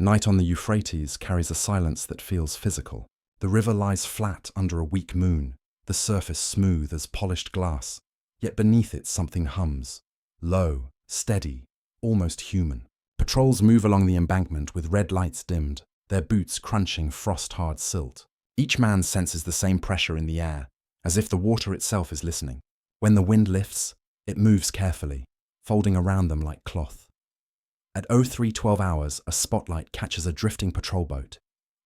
Night on the Euphrates carries a silence that feels physical. The river lies flat under a weak moon, the surface smooth as polished glass, yet beneath it something hums. Low, steady, almost human. Patrols move along the embankment with red lights dimmed, their boots crunching frost-hard silt. Each man senses the same pressure in the air, as if the water itself is listening. When the wind lifts, it moves carefully, folding around them like cloth. At 03:12 hours, a spotlight catches a drifting patrol boat.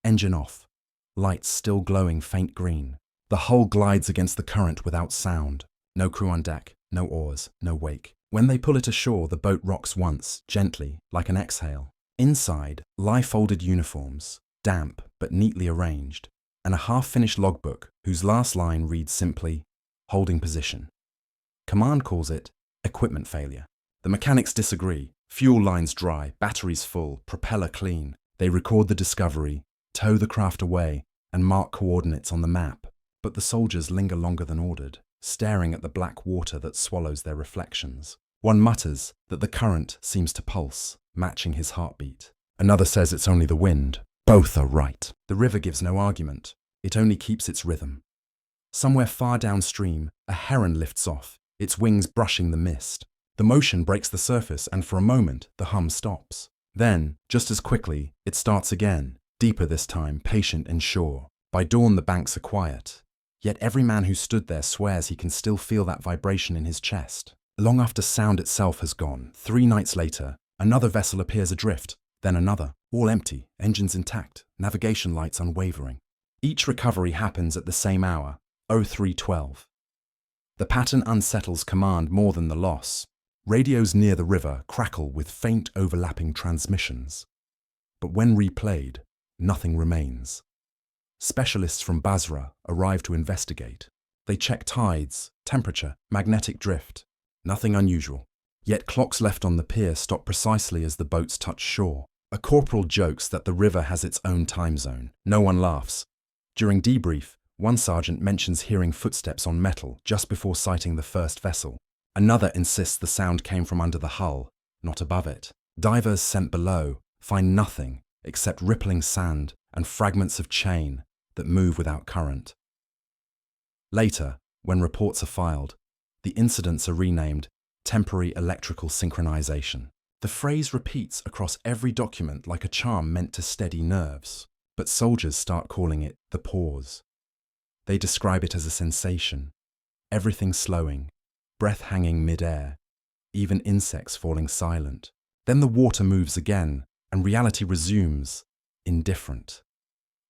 Engine off, lights still glowing faint green. The hull glides against the current without sound. No crew on deck, no oars, no wake. When they pull it ashore, the boat rocks once, gently, like an exhale. Inside lie folded uniforms, damp but neatly arranged, and a half-finished logbook whose last line reads simply, "Holding position." Command calls it equipment failure. The mechanics disagree. Fuel lines dry, batteries full, propeller clean. They record the discovery, tow the craft away, and mark coordinates on the map. But the soldiers linger longer than ordered, staring at the black water that swallows their reflections. One mutters that the current seems to pulse, matching his heartbeat. Another says it's only the wind. Both are right. The river gives no argument. It only keeps its rhythm. Somewhere far downstream, a heron lifts off, its wings brushing the mist. The motion breaks the surface, and for a moment, the hum stops. Then, just as quickly, it starts again, deeper this time, patient and sure. By dawn, the banks are quiet. Yet every man who stood there swears he can still feel that vibration in his chest. Long after sound itself has gone, 3 nights later, another vessel appears adrift, then another, all empty, engines intact, navigation lights unwavering. Each recovery happens at the same hour, 03:12. The pattern unsettles command more than the loss. Radios near the river crackle with faint overlapping transmissions. But when replayed, nothing remains. Specialists from Basra arrive to investigate. They check tides, temperature, magnetic drift. Nothing unusual. Yet clocks left on the pier stop precisely as the boats touch shore. A corporal jokes that the river has its own time zone. No one laughs. During debrief, one sergeant mentions hearing footsteps on metal just before sighting the first vessel. Another insists the sound came from under the hull, not above it. Divers sent below find nothing except rippling sand and fragments of chain that move without current. Later, when reports are filed, the incidents are renamed temporary electrical synchronization. The phrase repeats across every document like a charm meant to steady nerves, but soldiers start calling it the pause. They describe it as a sensation, everything slowing, breath hanging mid-air, even insects falling silent. Then the water moves again, and reality resumes, indifferent.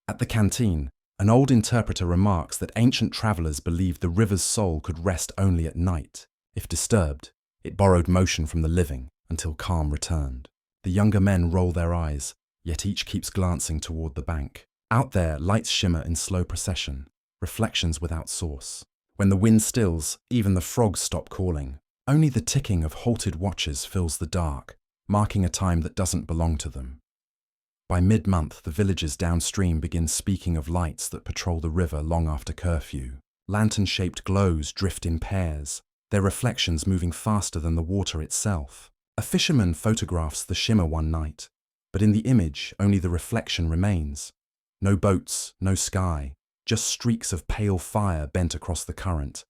At the canteen, an old interpreter remarks that ancient travelers believed the river's soul could rest only at night. If disturbed, it borrowed motion from the living until calm returned. The younger men roll their eyes, yet each keeps glancing toward the bank. Out there, lights shimmer in slow procession, reflections without source. When the wind stills, even the frogs stop calling. Only the ticking of halted watches fills the dark, marking a time that doesn't belong to them. By mid-month, the villagers downstream begin speaking of lights that patrol the river long after curfew. Lantern-shaped glows drift in pairs, their reflections moving faster than the water itself. A fisherman photographs the shimmer one night, but in the image only the reflection remains. No boats, no sky, just streaks of pale fire bent across the current.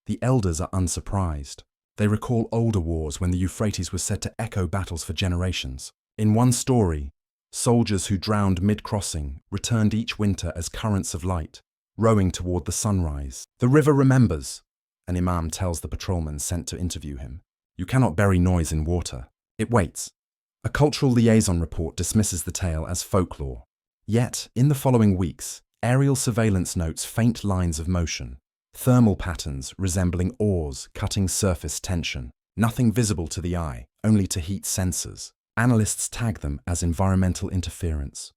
The elders are unsurprised. They recall older wars when the Euphrates was said to echo battles for generations. In one story, soldiers who drowned mid-crossing returned each winter as currents of light, rowing toward the sunrise. The river remembers, an imam tells the patrolman sent to interview him. You cannot bury noise in water. It waits. A cultural liaison report dismisses the tale as folklore. Yet, in the following weeks, aerial surveillance notes faint lines of motion, thermal patterns resembling oars cutting surface tension. Nothing visible to the eye, only to heat sensors. Analysts tag them as environmental interference.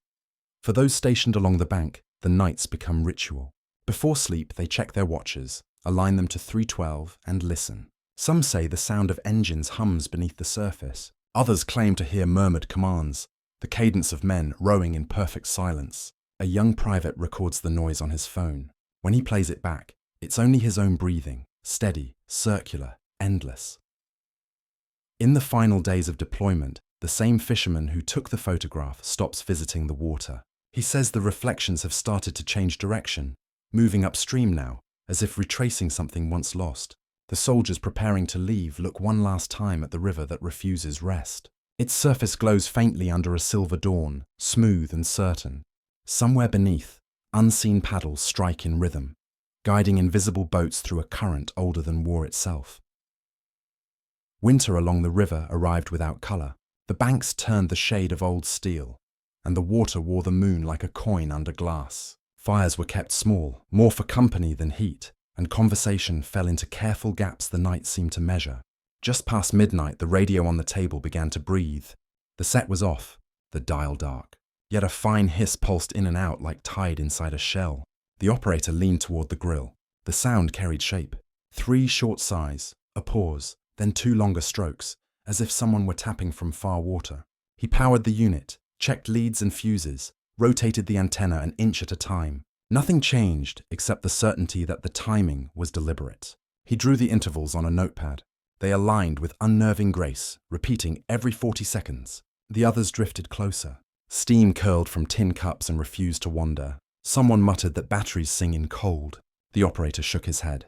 For those stationed along the bank, the nights become ritual. Before sleep, they check their watches, align them to 3:12, and listen. Some say the sound of engines hums beneath the surface. Others claim to hear murmured commands, the cadence of men rowing in perfect silence. A young private records the noise on his phone. When he plays it back, it's only his own breathing, steady, circular, endless. In the final days of deployment, The same fisherman who took the photograph stops visiting the water. He says the reflections have started to change direction, moving upstream now, as if retracing something once lost. The soldiers preparing to leave look one last time at the river that refuses rest. Its surface glows faintly under a silver dawn, smooth and certain. Somewhere beneath, unseen paddles strike in rhythm, guiding invisible boats through a current older than war itself. Winter along the river arrived without colour. The banks turned the shade of old steel, and the water wore the moon like a coin under glass. Fires were kept small, more for company than heat, and conversation fell into careful gaps the night seemed to measure. Just past midnight, the radio on the table began to breathe. The set was off, the dial dark. Yet a fine hiss pulsed in and out like tide inside a shell. The operator leaned toward the grill. The sound carried shape. 3 short sighs, a pause, then 2 longer strokes, as if someone were tapping from far water. He powered the unit, checked leads and fuses, rotated the antenna an inch at a time. Nothing changed except the certainty that the timing was deliberate. He drew the intervals on a notepad. They aligned with unnerving grace, repeating every 40 seconds. The others drifted closer. Steam curled from tin cups and refused to wander. Someone muttered that batteries sing in cold. The operator shook his head.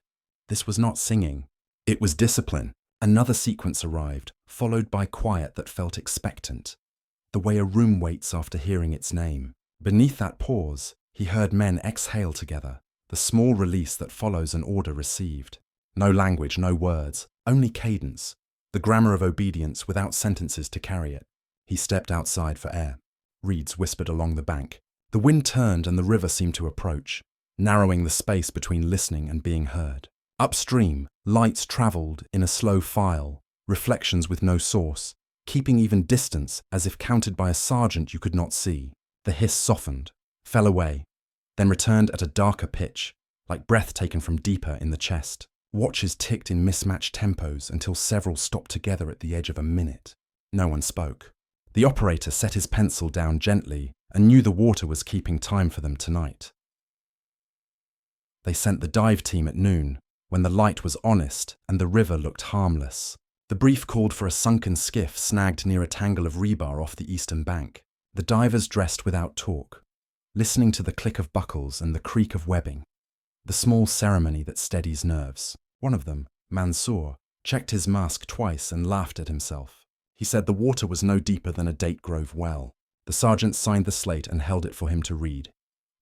This was not singing. It was discipline. Another sequence arrived, followed by quiet that felt expectant, the way a room waits after hearing its name. Beneath that pause, he heard men exhale together, the small release that follows an order received. No language, no words, only cadence, the grammar of obedience without sentences to carry it. He stepped outside for air. Reeds whispered along the bank. The wind turned and the river seemed to approach, narrowing the space between listening and being heard. Upstream, lights travelled in a slow file, reflections with no source, keeping even distance as if counted by a sergeant you could not see. The hiss softened, fell away, then returned at a darker pitch, like breath taken from deeper in the chest. Watches ticked in mismatched tempos until several stopped together at the edge of a minute. No one spoke. The operator set his pencil down gently and knew the water was keeping time for them tonight. They sent the dive team at noon, when the light was honest and the river looked harmless. The brief called for a sunken skiff snagged near a tangle of rebar off the eastern bank. The divers dressed without talk, listening to the click of buckles and the creak of webbing, the small ceremony that steadies nerves. One of them, Mansour, checked his mask twice and laughed at himself. He said the water was no deeper than a date grove well. The sergeant signed the slate and held it for him to read.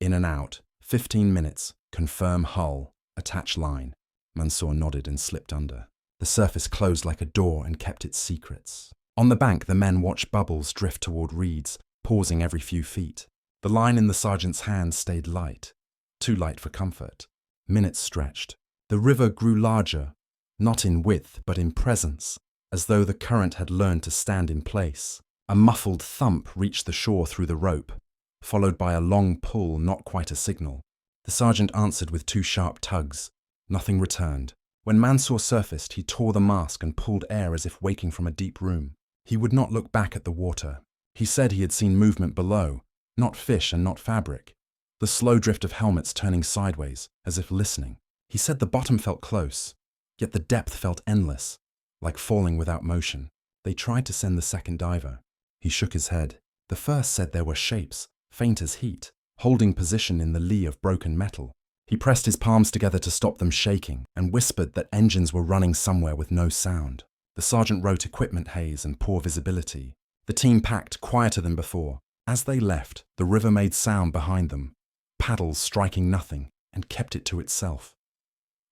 In and out, 15 minutes, confirm hull, attach line. Mansour nodded and slipped under. The surface closed like a door and kept its secrets. On the bank, the men watched bubbles drift toward reeds, pausing every few feet. The line in the sergeant's hand stayed light, too light for comfort. Minutes stretched. The river grew larger, not in width but in presence, as though the current had learned to stand in place. A muffled thump reached the shore through the rope, followed by a long pull, not quite a signal. The sergeant answered with 2 sharp tugs. Nothing returned. When Mansour surfaced, he tore the mask and pulled air as if waking from a deep room. He would not look back at the water. He said he had seen movement below, not fish and not fabric. The slow drift of helmets turning sideways, as if listening. He said the bottom felt close, yet the depth felt endless, like falling without motion. They tried to send the second diver. He shook his head. The first said there were shapes, faint as heat, holding position in the lee of broken metal. He pressed his palms together to stop them shaking and whispered that engines were running somewhere with no sound. The sergeant wrote equipment haze and poor visibility. The team packed quieter than before. As they left, the river made sound behind them, paddles striking nothing, and kept it to itself.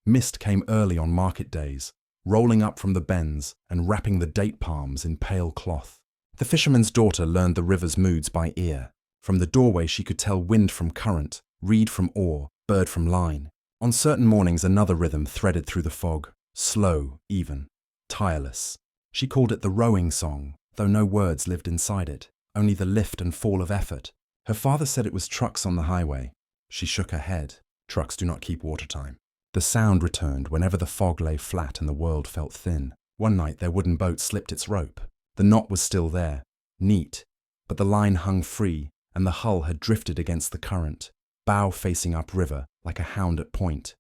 Mist came early on market days, rolling up from the bends and wrapping the date palms in pale cloth. The fisherman's daughter learned the river's moods by ear. From the doorway she could tell wind from current, reed from oar, bird from line. On certain mornings another rhythm threaded through the fog, slow, even, tireless. She called it the rowing song, though no words lived inside it, only the lift and fall of effort. Her father said it was trucks on the highway. She shook her head. Trucks do not keep water time. The sound returned whenever the fog lay flat and the world felt thin. One night their wooden boat slipped its rope. The knot was still there, neat, but the line hung free and the hull had drifted against the current, bow facing upriver like a hound at point.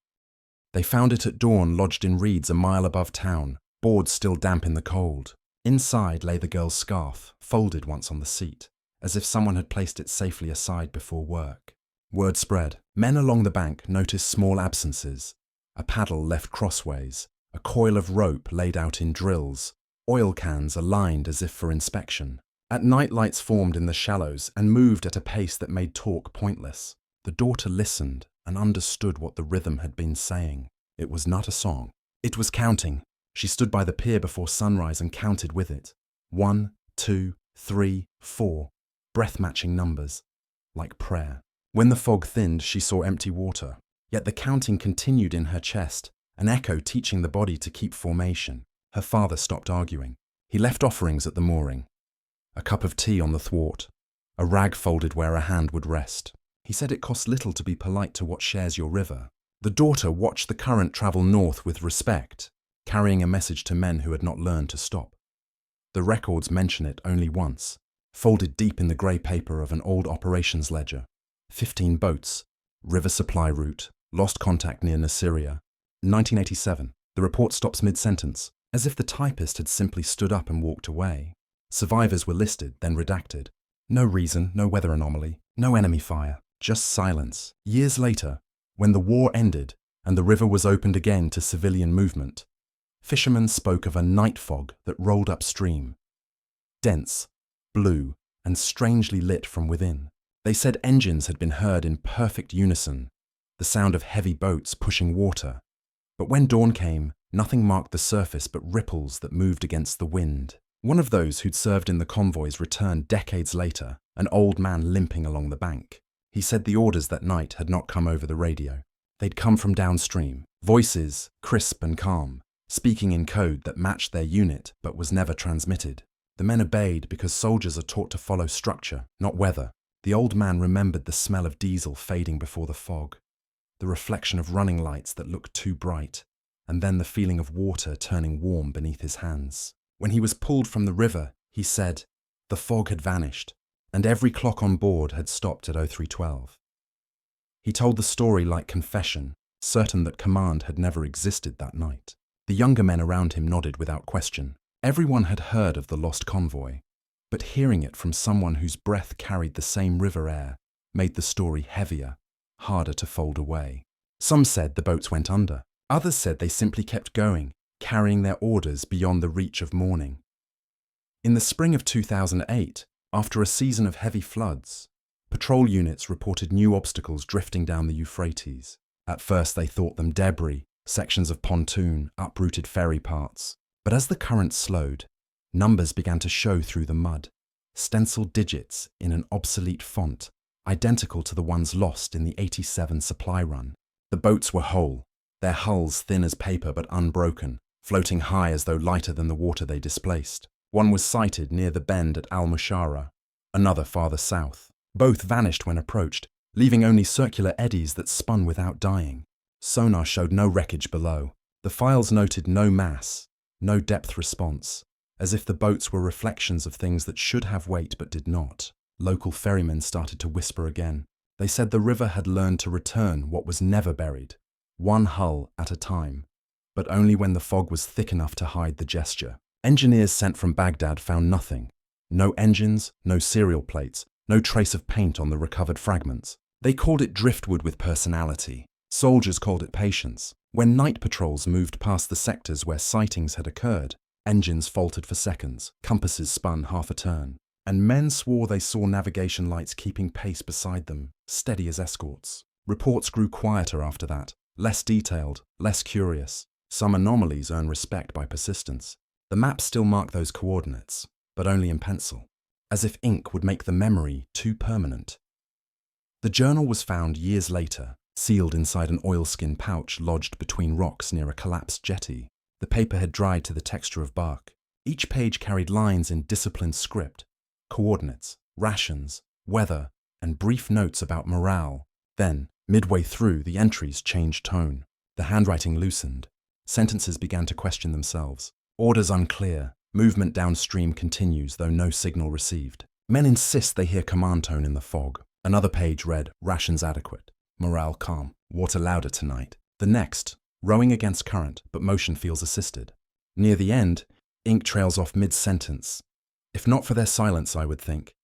They found it at dawn lodged in reeds a mile above town, boards still damp in the cold. Inside lay the girl's scarf, folded once on the seat, as if someone had placed it safely aside before work. Word spread. Men along the bank noticed small absences. A paddle left crossways, a coil of rope laid out in drills, oil cans aligned as if for inspection. At night, lights formed in the shallows and moved at a pace that made talk pointless. The daughter listened and understood what the rhythm had been saying. It was not a song. It was counting. She stood by the pier before sunrise and counted with it. 1, 2, 3, 4. Breath-matching numbers. Like prayer. When the fog thinned, she saw empty water. Yet the counting continued in her chest, an echo teaching the body to keep formation. Her father stopped arguing. He left offerings at the mooring. A cup of tea on the thwart. A rag folded where a hand would rest. He said it costs little to be polite to what shares your river. The daughter watched the current travel north with respect, carrying a message to men who had not learned to stop. The records mention it only once, folded deep in the grey paper of an old operations ledger. 15 boats, river supply route, lost contact near Nasiriyah. 1987. The report stops mid-sentence, as if the typist had simply stood up and walked away. Survivors were listed, then redacted. No reason, no weather anomaly, no enemy fire, just silence. Years later, when the war ended and the river was opened again to civilian movement, fishermen spoke of a night fog that rolled upstream. Dense, blue, and strangely lit from within. They said engines had been heard in perfect unison, the sound of heavy boats pushing water. But when dawn came, nothing marked the surface but ripples that moved against the wind. One of those who'd served in the convoys returned decades later, an old man limping along the bank. He said the orders that night had not come over the radio. They'd come from downstream, voices crisp and calm, speaking in code that matched their unit but was never transmitted. The men obeyed because soldiers are taught to follow structure, not weather. The old man remembered the smell of diesel fading before the fog, the reflection of running lights that looked too bright, and then the feeling of water turning warm beneath his hands. When he was pulled from the river, he said, the fog had vanished, and every clock on board had stopped at 0312. He told the story like confession, certain that command had never existed that night. The younger men around him nodded without question. Everyone had heard of the lost convoy, but hearing it from someone whose breath carried the same river air made the story heavier, harder to fold away. Some said the boats went under. Others said they simply kept going, carrying their orders beyond the reach of morning. In the spring of 2008, after a season of heavy floods, patrol units reported new obstacles drifting down the Euphrates. At first they thought them debris, sections of pontoon, uprooted ferry parts. But as the current slowed, numbers began to show through the mud, stenciled digits in an obsolete font, identical to the ones lost in the 87 supply run. The boats were whole, their hulls thin as paper but unbroken, floating high as though lighter than the water they displaced. One was sighted near the bend at Al-Mushara, another farther south. Both vanished when approached, leaving only circular eddies that spun without dying. Sonar showed no wreckage below. The files noted no mass, no depth response, as if the boats were reflections of things that should have weight but did not. Local ferrymen started to whisper again. They said the river had learned to return what was never buried, one hull at a time, but only when the fog was thick enough to hide the gesture. Engineers sent from Baghdad found nothing. No engines, no serial plates, no trace of paint on the recovered fragments. They called it driftwood with personality. Soldiers called it patience. When night patrols moved past the sectors where sightings had occurred, engines faltered for seconds, compasses spun half a turn, and men swore they saw navigation lights keeping pace beside them, steady as escorts. Reports grew quieter after that, less detailed, less curious. Some anomalies earn respect by persistence. The maps still mark those coordinates, but only in pencil, as if ink would make the memory too permanent. The journal was found years later, sealed inside an oilskin pouch lodged between rocks near a collapsed jetty. The paper had dried to the texture of bark. Each page carried lines in disciplined script, coordinates, rations, weather, and brief notes about morale. Then, midway through, the entries changed tone. The handwriting loosened. Sentences began to question themselves. Orders unclear. Movement downstream continues, though no signal received. Men insist they hear command tone in the fog. Another page read, rations adequate. Morale calm. Water louder tonight. The next, rowing against current, but motion feels assisted. Near the end, Ink trails off mid-sentence. If not for their silence, I would think.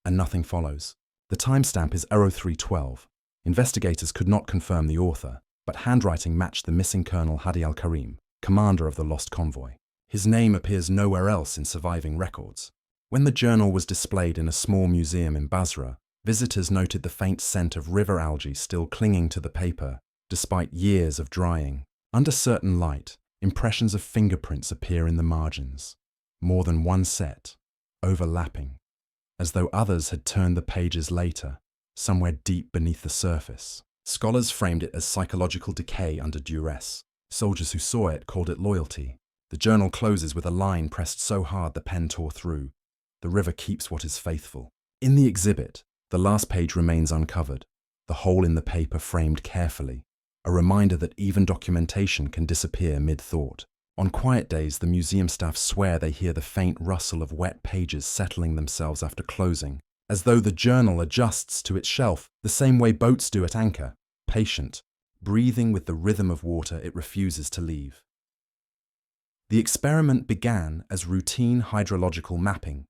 And nothing follows. The timestamp is 0312. Investigators could not confirm the author, but handwriting matched the missing Colonel Hadi al-Karim, commander of the lost convoy. His name appears nowhere else in surviving records. When the journal was displayed in a small museum in Basra, visitors noted the faint scent of river algae still clinging to the paper, despite years of drying. Under certain light, impressions of fingerprints appear in the margins. More than one set, overlapping, as though others had turned the pages later, somewhere deep beneath the surface. Scholars framed it as psychological decay under duress. Soldiers who saw it called it loyalty. The journal closes with a line pressed so hard the pen tore through. The river keeps what is faithful. In the exhibit, the last page remains uncovered, the hole in the paper framed carefully, a reminder that even documentation can disappear mid-thought. On quiet days, the museum staff swear they hear the faint rustle of wet pages settling themselves after closing, as though the journal adjusts to its shelf the same way boats do at anchor, patient, breathing with the rhythm of water it refuses to leave. The experiment began as routine hydrological mapping.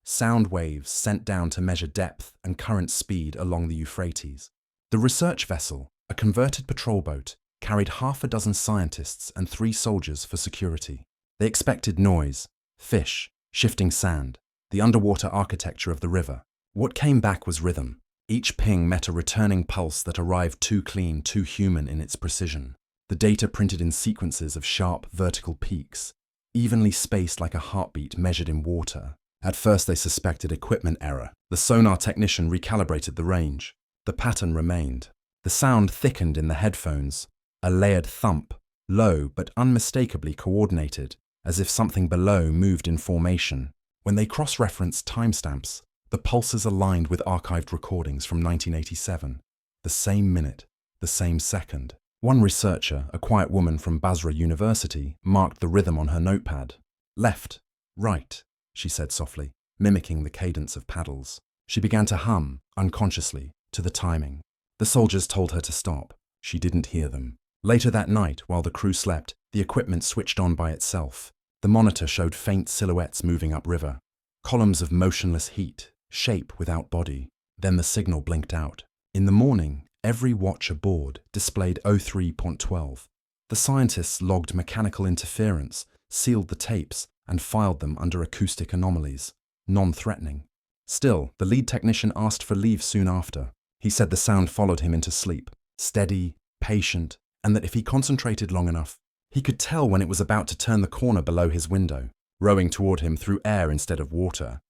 Sound waves sent down to measure depth and current speed along the Euphrates. The research vessel, a converted patrol boat, carried half a dozen scientists and 3 soldiers for security. They expected noise, fish, shifting sand, the underwater architecture of the river. What came back was rhythm. Each ping met a returning pulse that arrived too clean, too human in its precision. The data printed in sequences of sharp vertical peaks, evenly spaced like a heartbeat measured in water. At first they suspected equipment error. The sonar technician recalibrated the range. The pattern remained. The sound thickened in the headphones, a layered thump, low but unmistakably coordinated, as if something below moved in formation. When they cross-referenced timestamps, the pulses aligned with archived recordings from 1987. The same minute, the same second. One researcher, a quiet woman from Basra University, marked the rhythm on her notepad. Left, right, she said softly, mimicking the cadence of paddles. She began to hum, unconsciously, to the timing. The soldiers told her to stop. She didn't hear them. Later that night, while the crew slept, the equipment switched on by itself. The monitor showed faint silhouettes moving upriver. Columns of motionless heat, shape without body. Then the signal blinked out. In the morning, every watch aboard displayed 03.12. The scientists logged mechanical interference, sealed the tapes, and filed them under acoustic anomalies, non-threatening. Still, the lead technician asked for leave soon after. He said the sound followed him into sleep, steady, patient, and that if he concentrated long enough, he could tell when it was about to turn the corner below his window, rowing toward him through air instead of water.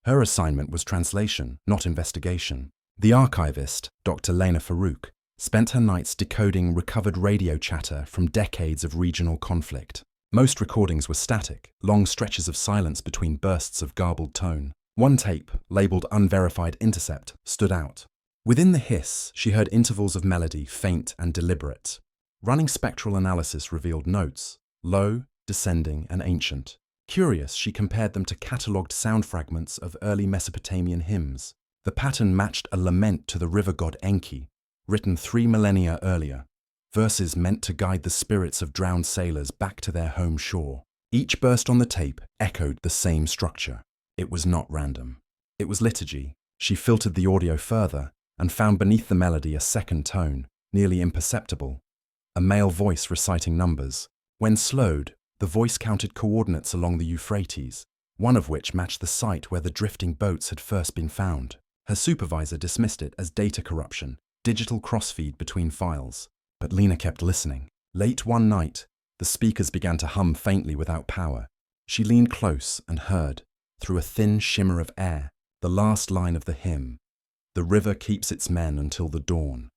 Her assignment was translation, not investigation. The archivist, Dr. Lena Farouk, spent her nights decoding recovered radio chatter from decades of regional conflict. Most recordings were static, long stretches of silence between bursts of garbled tone. One tape, labeled Unverified Intercept, stood out. Within the hiss, she heard intervals of melody, faint and deliberate. Running spectral analysis revealed notes, low, descending, and ancient. Curious, she compared them to catalogued sound fragments of early Mesopotamian hymns. The pattern matched a lament to the river god Enki, written 3 millennia earlier. Verses meant to guide the spirits of drowned sailors back to their home shore. Each burst on the tape echoed the same structure. It was not random. It was liturgy. She filtered the audio further and found beneath the melody a second tone, nearly imperceptible. A male voice reciting numbers. When slowed, the voice counted coordinates along the Euphrates, one of which matched the site where the drifting boats had first been found. Her supervisor dismissed it as data corruption, digital crossfeed between files. But Lena kept listening. Late one night, the speakers began to hum faintly without power. She leaned close and heard, through a thin shimmer of air, the last line of the hymn. The river keeps its men until the dawn.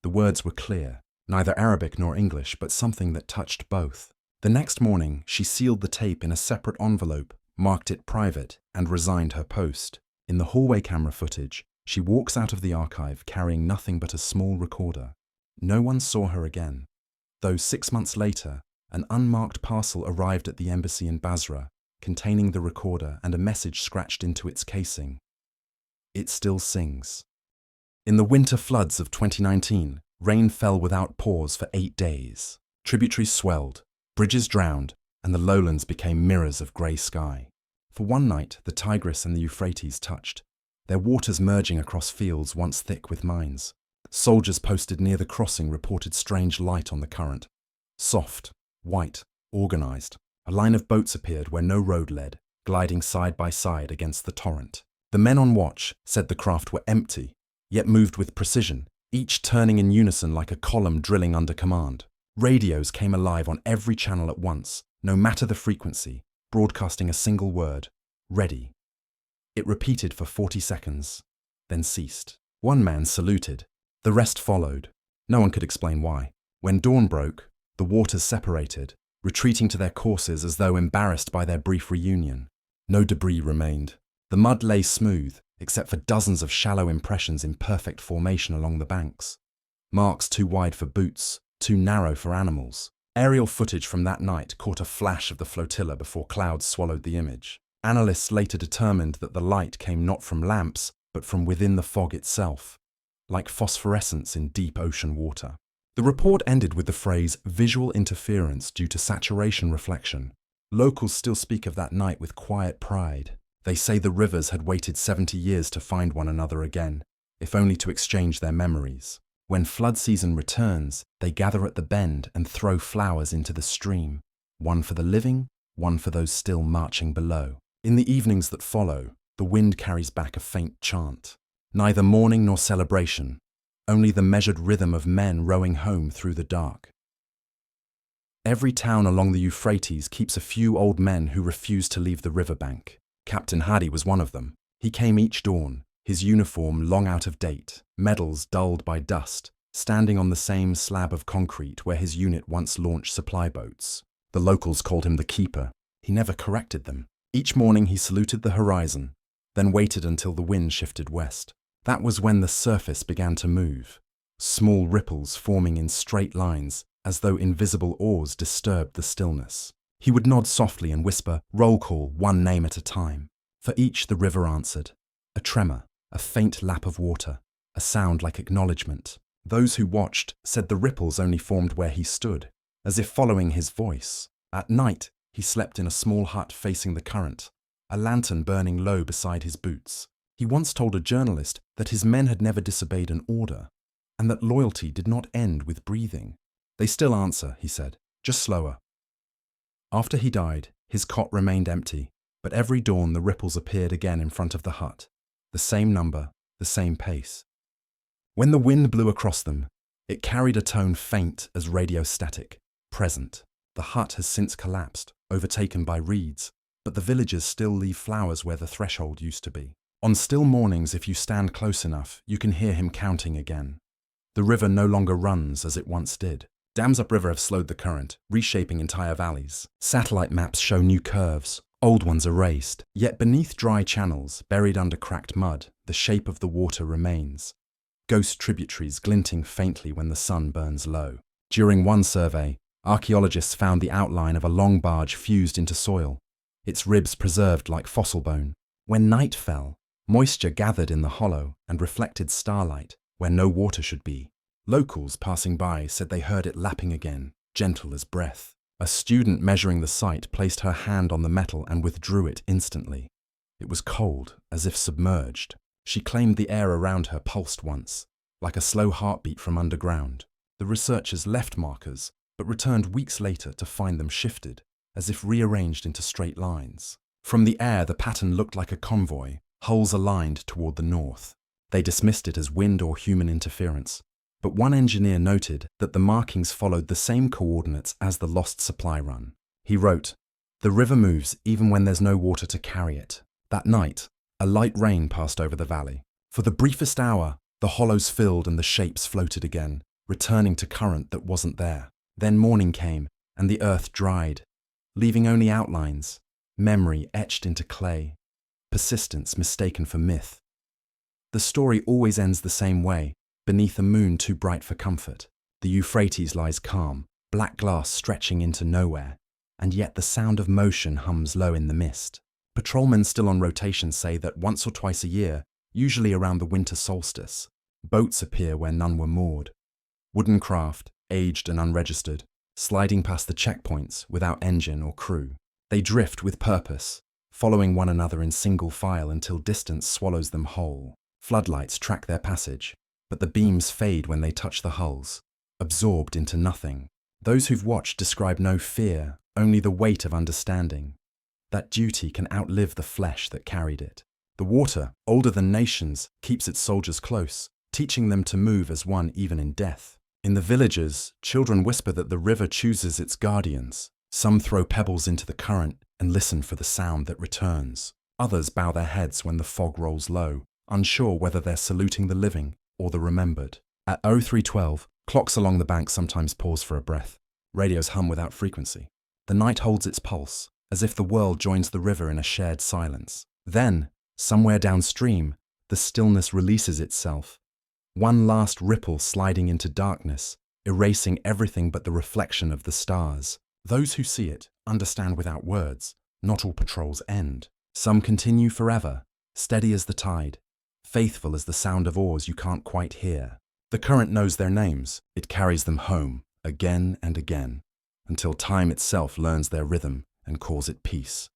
The words were clear, neither Arabic nor English, but something that touched both. The next morning, she sealed the tape in a separate envelope, marked it private, and resigned her post. In the hallway camera footage, she walks out of the archive carrying nothing but a small recorder. No one saw her again, though 6 months later, an unmarked parcel arrived at the embassy in Basra, containing the recorder and a message scratched into its casing. It still sings. In the winter floods of 2019, rain fell without pause for 8 days. Tributaries swelled, bridges drowned, and the lowlands became mirrors of grey sky. For one night, the Tigris and the Euphrates touched, their waters merging across fields once thick with mines. Soldiers posted near the crossing reported strange light on the current. Soft, white, organized. A line of boats appeared where no road led, gliding side by side against the torrent. The men on watch said the craft were empty, yet moved with precision, each turning in unison like a column drilling under command. Radios came alive on every channel at once, no matter the frequency, broadcasting a single word: ready. It repeated for 40 seconds, then ceased. One man saluted. The rest followed. No one could explain why. When dawn broke, the waters separated, retreating to their courses as though embarrassed by their brief reunion. No debris remained. The mud lay smooth, except for dozens of shallow impressions in perfect formation along the banks. Marks too wide for boots, too narrow for animals. Aerial footage from that night caught a flash of the flotilla before clouds swallowed the image. Analysts later determined that the light came not from lamps, but from within the fog itself, like phosphorescence in deep ocean water. The report ended with the phrase visual interference due to saturation reflection. Locals still speak of that night with quiet pride. They say the rivers had waited 70 years to find one another again, if only to exchange their memories. When flood season returns, they gather at the bend and throw flowers into the stream, one for the living, one for those still marching below. In the evenings that follow, the wind carries back a faint chant. Neither mourning nor celebration, only the measured rhythm of men rowing home through the dark. Every town along the Euphrates keeps a few old men who refuse to leave the riverbank. Captain Hadi was one of them. He came each dawn, his uniform long out of date, medals dulled by dust, standing on the same slab of concrete where his unit once launched supply boats. The locals called him the Keeper. He never corrected them. Each morning he saluted the horizon, then waited until the wind shifted west. That was when the surface began to move, small ripples forming in straight lines as though invisible oars disturbed the stillness. He would nod softly and whisper, "Roll call, one name at a time." For each the river answered. A tremor, a faint lap of water, a sound like acknowledgement. Those who watched said the ripples only formed where he stood, as if following his voice. At night, he slept in a small hut facing the current, a lantern burning low beside his boots. He once told a journalist that his men had never disobeyed an order, and that loyalty did not end with breathing. "They still answer," he said, "just slower." After he died, his cot remained empty, but every dawn the ripples appeared again in front of the hut, the same number, the same pace. When the wind blew across them, it carried a tone faint as radio static, present. The hut has since collapsed, overtaken by reeds, but the villagers still leave flowers where the threshold used to be. On still mornings, if you stand close enough, you can hear him counting again. The river no longer runs as it once did. Dams upriver have slowed the current, reshaping entire valleys. Satellite maps show new curves, old ones erased. Yet beneath dry channels, buried under cracked mud, the shape of the water remains. Ghost tributaries glinting faintly when the sun burns low. During one survey, archaeologists found the outline of a long barge fused into soil, its ribs preserved like fossil bone. When night fell, moisture gathered in the hollow and reflected starlight where no water should be. Locals passing by said they heard it lapping again, gentle as breath. A student measuring the site placed her hand on the metal and withdrew it instantly. It was cold, as if submerged. She claimed the air around her pulsed once, like a slow heartbeat from underground. The researchers left markers, but returned weeks later to find them shifted, as if rearranged into straight lines. From the air, the pattern looked like a convoy, hulls aligned toward the north. They dismissed it as wind or human interference, but one engineer noted that the markings followed the same coordinates as the lost supply run. He wrote, "The river moves even when there's no water to carry it." That night, a light rain passed over the valley. For the briefest hour, the hollows filled and the shapes floated again, returning to current that wasn't there. Then morning came, and the earth dried, leaving only outlines, memory etched into clay, persistence mistaken for myth. The story always ends the same way, beneath a moon too bright for comfort. The Euphrates lies calm, black glass stretching into nowhere, and yet the sound of motion hums low in the mist. Patrolmen still on rotation say that once or twice a year, usually around the winter solstice, boats appear where none were moored. Wooden craft, aged and unregistered, sliding past the checkpoints without engine or crew. They drift with purpose, following one another in single file until distance swallows them whole. Floodlights track their passage, but the beams fade when they touch the hulls, absorbed into nothing. Those who've watched describe no fear, only the weight of understanding. That duty can outlive the flesh that carried it. The water, older than nations, keeps its soldiers close, teaching them to move as one even in death. In the villages, children whisper that the river chooses its guardians. Some throw pebbles into the current and listen for the sound that returns. Others bow their heads when the fog rolls low, unsure whether they're saluting the living or the remembered. At 0312, clocks along the bank sometimes pause for a breath. Radios hum without frequency. The night holds its pulse, as if the world joins the river in a shared silence. Then, somewhere downstream, the stillness releases itself. One last ripple sliding into darkness, erasing everything but the reflection of the stars. Those who see it understand without words. Not all patrols end. Some continue forever, steady as the tide, faithful as the sound of oars you can't quite hear. The current knows their names. It carries them home, again and again, until time itself learns their rhythm and calls it peace.